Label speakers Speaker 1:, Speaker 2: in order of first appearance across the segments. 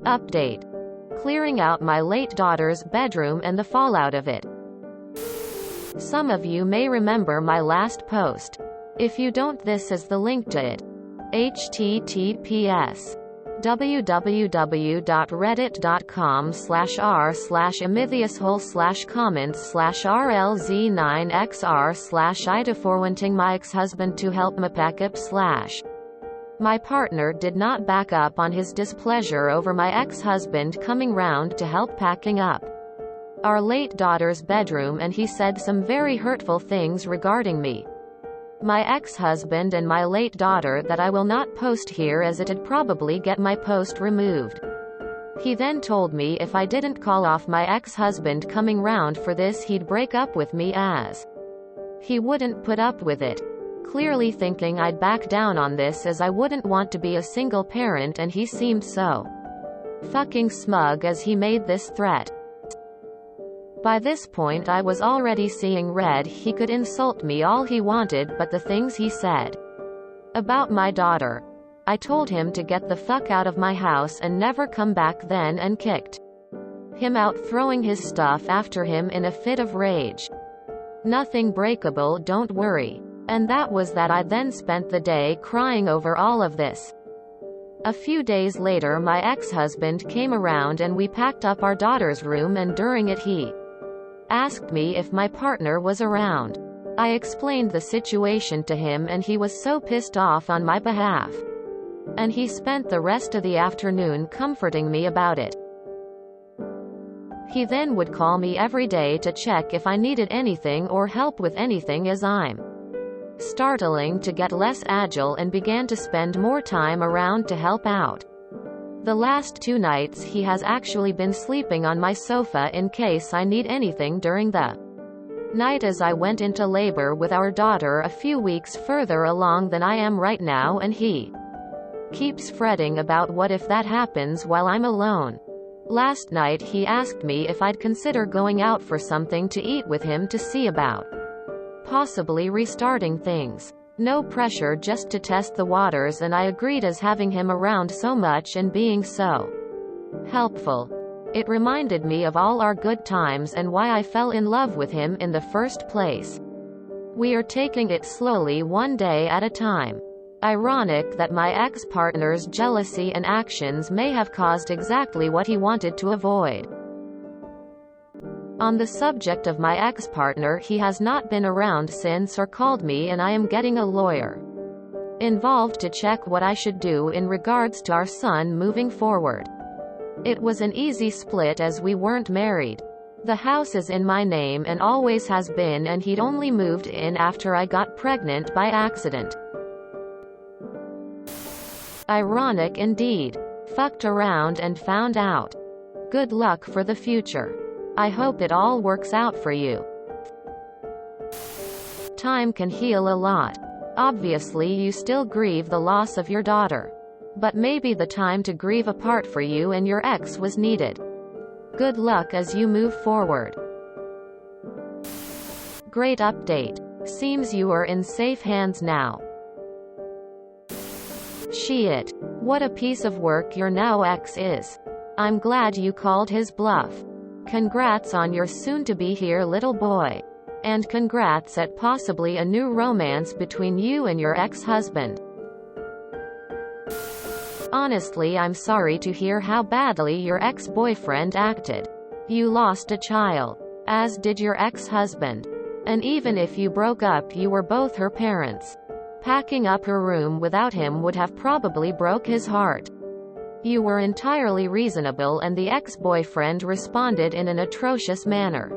Speaker 1: Update. Clearing out my late daughter's bedroom and the fallout of it. Some of you may remember my last post. If you don't, this is the link to it. https://reddit.com/r/AmITheAsshole/comments/rlz9xr/ida my ex-husband to help me pack up My partner did not back up on his displeasure over my ex-husband coming round to help packing up our late daughter's bedroom, and he said some very hurtful things regarding me, my ex-husband, and my late daughter that I will not post here as it'd probably get my post removed. He then told me if I didn't call off my ex-husband coming round for this, he'd break up with me, as he wouldn't put up with it. Clearly thinking I'd back down on this as I wouldn't want to be a single parent, and he seemed so fucking smug as he made this threat. By this point I was already seeing red. He could insult me all he wanted, but the things he said about my daughter, I told him to get the fuck out of my house and never come back then, and kicked him out, throwing his stuff after him in a fit of rage. Nothing breakable, don't worry. And that was that. I then spent the day crying over all of this. A few days later my ex-husband came around and we packed up our daughter's room, and during it he asked me if my partner was around. I explained the situation to him and he was so pissed off on my behalf. And he spent the rest of the afternoon comforting me about it. He then would call me every day to check if I needed anything or help with anything, as I'm startling to get less agile and began to spend more time around to help out. The last 2 nights he has actually been sleeping on my sofa in case I need anything during the night, as I went into labor with our daughter a few weeks further along than I am right now, and he keeps fretting about what if that happens while I'm alone. Last night he asked me if I'd consider going out for something to eat with him to see about possibly restarting things. No pressure, just to test the waters, and I agreed, as having him around so much and being so helpful, it reminded me of all our good times and why I fell in love with him in the first place. We are taking it slowly, one day at a time. Ironic that my ex-partner's jealousy and actions may have caused exactly what he wanted to avoid. On the subject of my ex-partner, he has not been around since or called me, and I am getting a lawyer involved to check what I should do in regards to our son moving forward. It was an easy split as we weren't married. The house is in my name and always has been, and he'd only moved in after I got pregnant by accident. Ironic indeed. Fucked around and found out. Good luck for the future. I hope it all works out for you. Time can heal a lot. Obviously you still grieve the loss of your daughter. But maybe the time to grieve apart for you and your ex was needed. Good luck as you move forward. Great update. Seems you are in safe hands now. Shit. What a piece of work your now ex is. I'm glad you called his bluff. Congrats on your soon-to-be here little boy. And congrats at possibly a new romance between you and your ex-husband. Honestly, I'm sorry to hear how badly your ex-boyfriend acted. You lost a child, as did your ex-husband. And even if you broke up, you were both her parents. Packing up her room without him would have probably broke his heart. You were entirely reasonable, and the ex-boyfriend responded in an atrocious manner.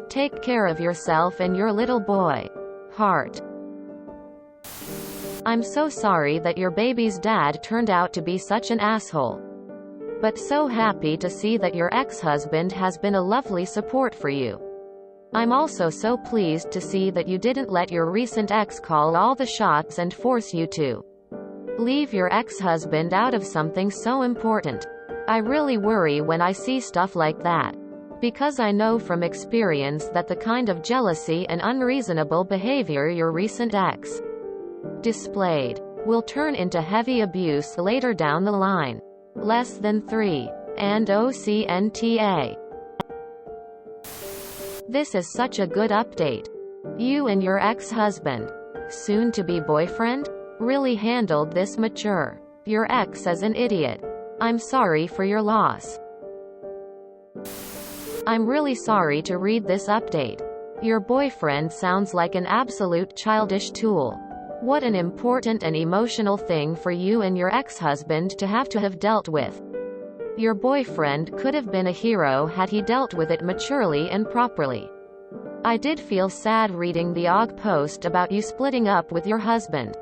Speaker 1: Take care of yourself and your little boy. Heart. I'm so sorry that your baby's dad turned out to be such an asshole. But so happy to see that your ex-husband has been a lovely support for you. I'm also so pleased to see that you didn't let your recent ex call all the shots and force you to leave your ex-husband out of something so important. I really worry when I see stuff like that, because I know from experience that the kind of jealousy and unreasonable behavior your recent ex displayed will turn into heavy abuse later down the line. less than 3, and OCNTA. This is such a good update. You and your ex-husband, soon-to-be boyfriend, really handled this mature. Your ex is an idiot. I'm sorry for your loss. I'm really sorry to read this update. Your boyfriend sounds like an absolute childish tool. What an important and emotional thing for you and your ex-husband to have dealt with. Your boyfriend could have been a hero had he dealt with it maturely and properly. I did feel sad reading the OG post about you splitting up with your husband.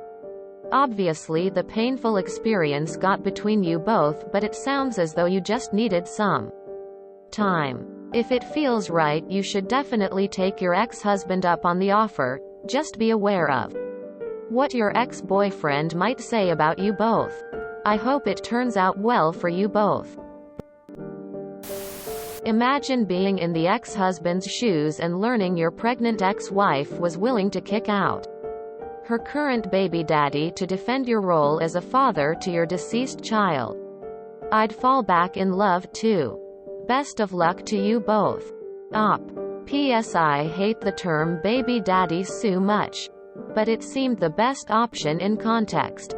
Speaker 1: Obviously the painful experience got between you both, but it sounds as though you just needed some time. If it feels right, you should definitely take your ex-husband up on the offer. Just be aware of what your ex-boyfriend might say about you both. I hope it turns out well for you both. Imagine being in the ex-husband's shoes and learning your pregnant ex-wife was willing to kick out her current baby daddy to defend your role as a father to your deceased child. I'd fall back in love too. Best of luck to you both. Op. P.S. I hate the term baby daddy so much, but it seemed the best option in context.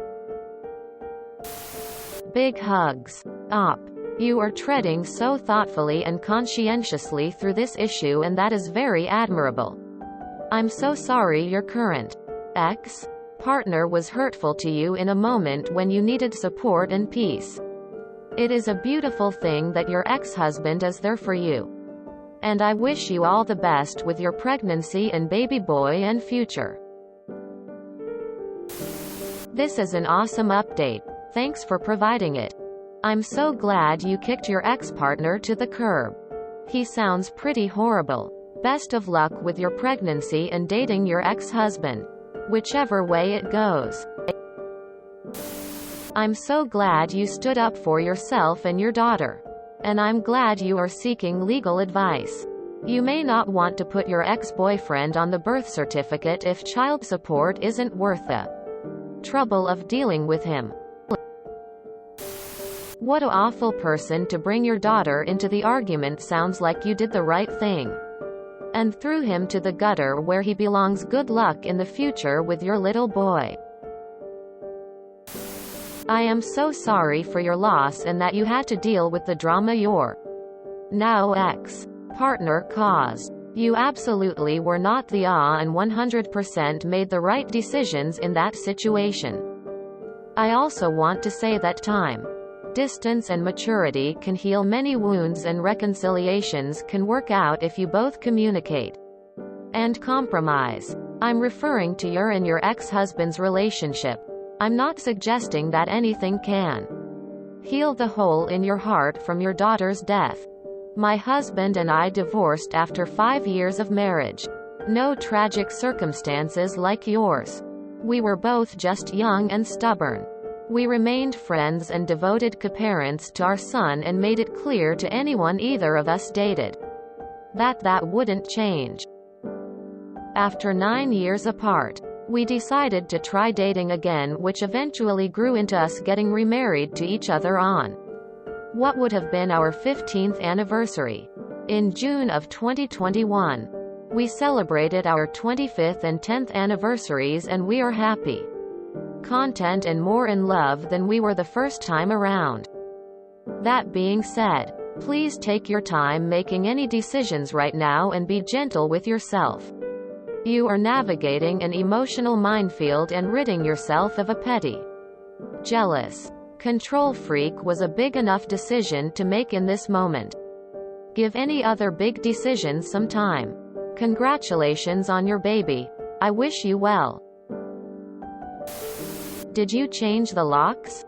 Speaker 1: Big hugs. Op. You are treading so thoughtfully and conscientiously through this issue, and that is very admirable. I'm so sorry your current ex-partner was hurtful to you in a moment when you needed support and peace. It is a beautiful thing that your ex-husband is there for you. And I wish you all the best with your pregnancy and baby boy and future. This is an awesome update. Thanks for providing it. I'm so glad you kicked your ex-partner to the curb. He sounds pretty horrible. Best of luck with your pregnancy and dating your ex-husband, whichever way it goes. I'm so glad you stood up for yourself and your daughter. And I'm glad you are seeking legal advice. You may not want to put your ex-boyfriend on the birth certificate if child support isn't worth the trouble of dealing with him. What an awful person to bring your daughter into the argument. Sounds like you did the right thing and threw him to the gutter where he belongs. Good luck in the future with your little boy. I am so sorry for your loss and that you had to deal with the drama your now ex-partner caused. You absolutely were not the and 100% made the right decisions in that situation. I also want to say that time, distance and maturity can heal many wounds, and reconciliations can work out if you both communicate and compromise. I'm referring to your and your ex-husband's relationship. I'm not suggesting that anything can heal the hole in your heart from your daughter's death. My husband and I divorced after 5 years of marriage. No tragic circumstances like yours. We were both just young and stubborn. We remained friends and devoted co-parents to our son, and made it clear to anyone either of us dated that wouldn't change. After 9 years apart, we decided to try dating again, which eventually grew into us getting remarried to each other on what would have been our 15th anniversary. In June of 2021, we celebrated our 25th and 10th anniversaries, and we are happy, content and more in love than we were the first time around. That being said, please take your time making any decisions right now and be gentle with yourself. You are navigating an emotional minefield and ridding yourself of a petty, jealous control freak was a big enough decision to make in this moment. Give any other big decisions some time. Congratulations on your baby. I wish you well. Did you change the locks?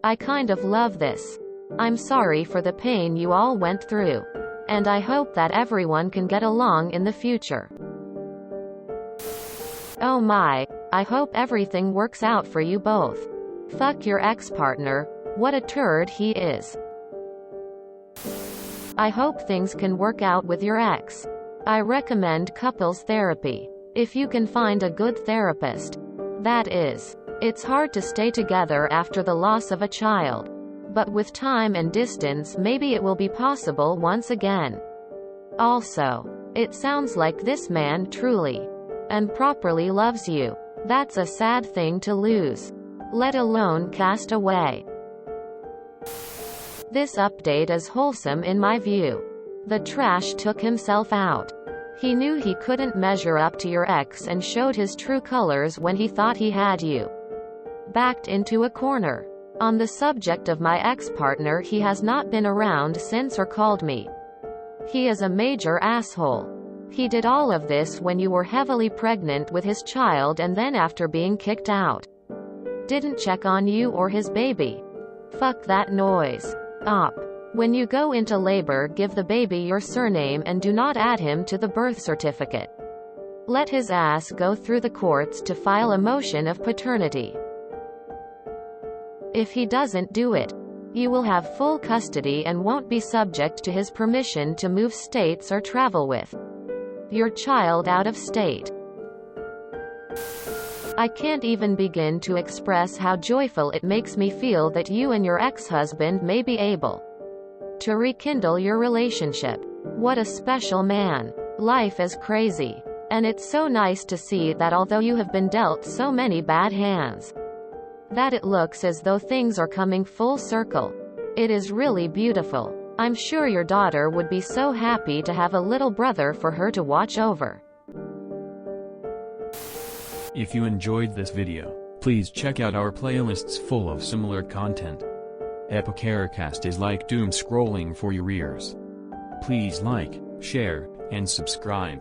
Speaker 1: I kind of love this. I'm sorry for the pain you all went through. And I hope that everyone can get along in the future. Oh my, I hope everything works out for you both. Fuck your ex-partner, what a turd he is. I hope things can work out with your ex. I recommend couples therapy. If you can find a good therapist. That is. It's hard to stay together after the loss of a child. But with time and distance, maybe it will be possible once again. Also, it sounds like this man truly and properly loves you. That's a sad thing to lose, let alone cast away. This update is wholesome in my view. The trash took himself out. He knew he couldn't measure up to your ex and showed his true colors when he thought he had you backed into a corner. On the subject of my ex-partner, he has not been around since or called me. He is a major asshole. He did all of this when you were heavily pregnant with his child and then after being kicked out. Didn't check on you or his baby. Fuck that noise. Op. When you go into labor, give the baby your surname and do not add him to the birth certificate. Let his ass go through the courts to file a motion of paternity. If he doesn't do it, you will have full custody and won't be subject to his permission to move states or travel with your child out of state. I can't even begin to express how joyful it makes me feel that you and your ex-husband may be able to rekindle your relationship. What a special man. Life is crazy. And it's so nice to see that although you have been dealt so many bad hands, that it looks as though things are coming full circle. It is really beautiful. I'm sure your daughter would be so happy to have a little brother for her to watch over.
Speaker 2: If you enjoyed this video, please check out our playlists full of similar content. AmITheAsshole is like doom scrolling for your ears. Please like, share, and subscribe.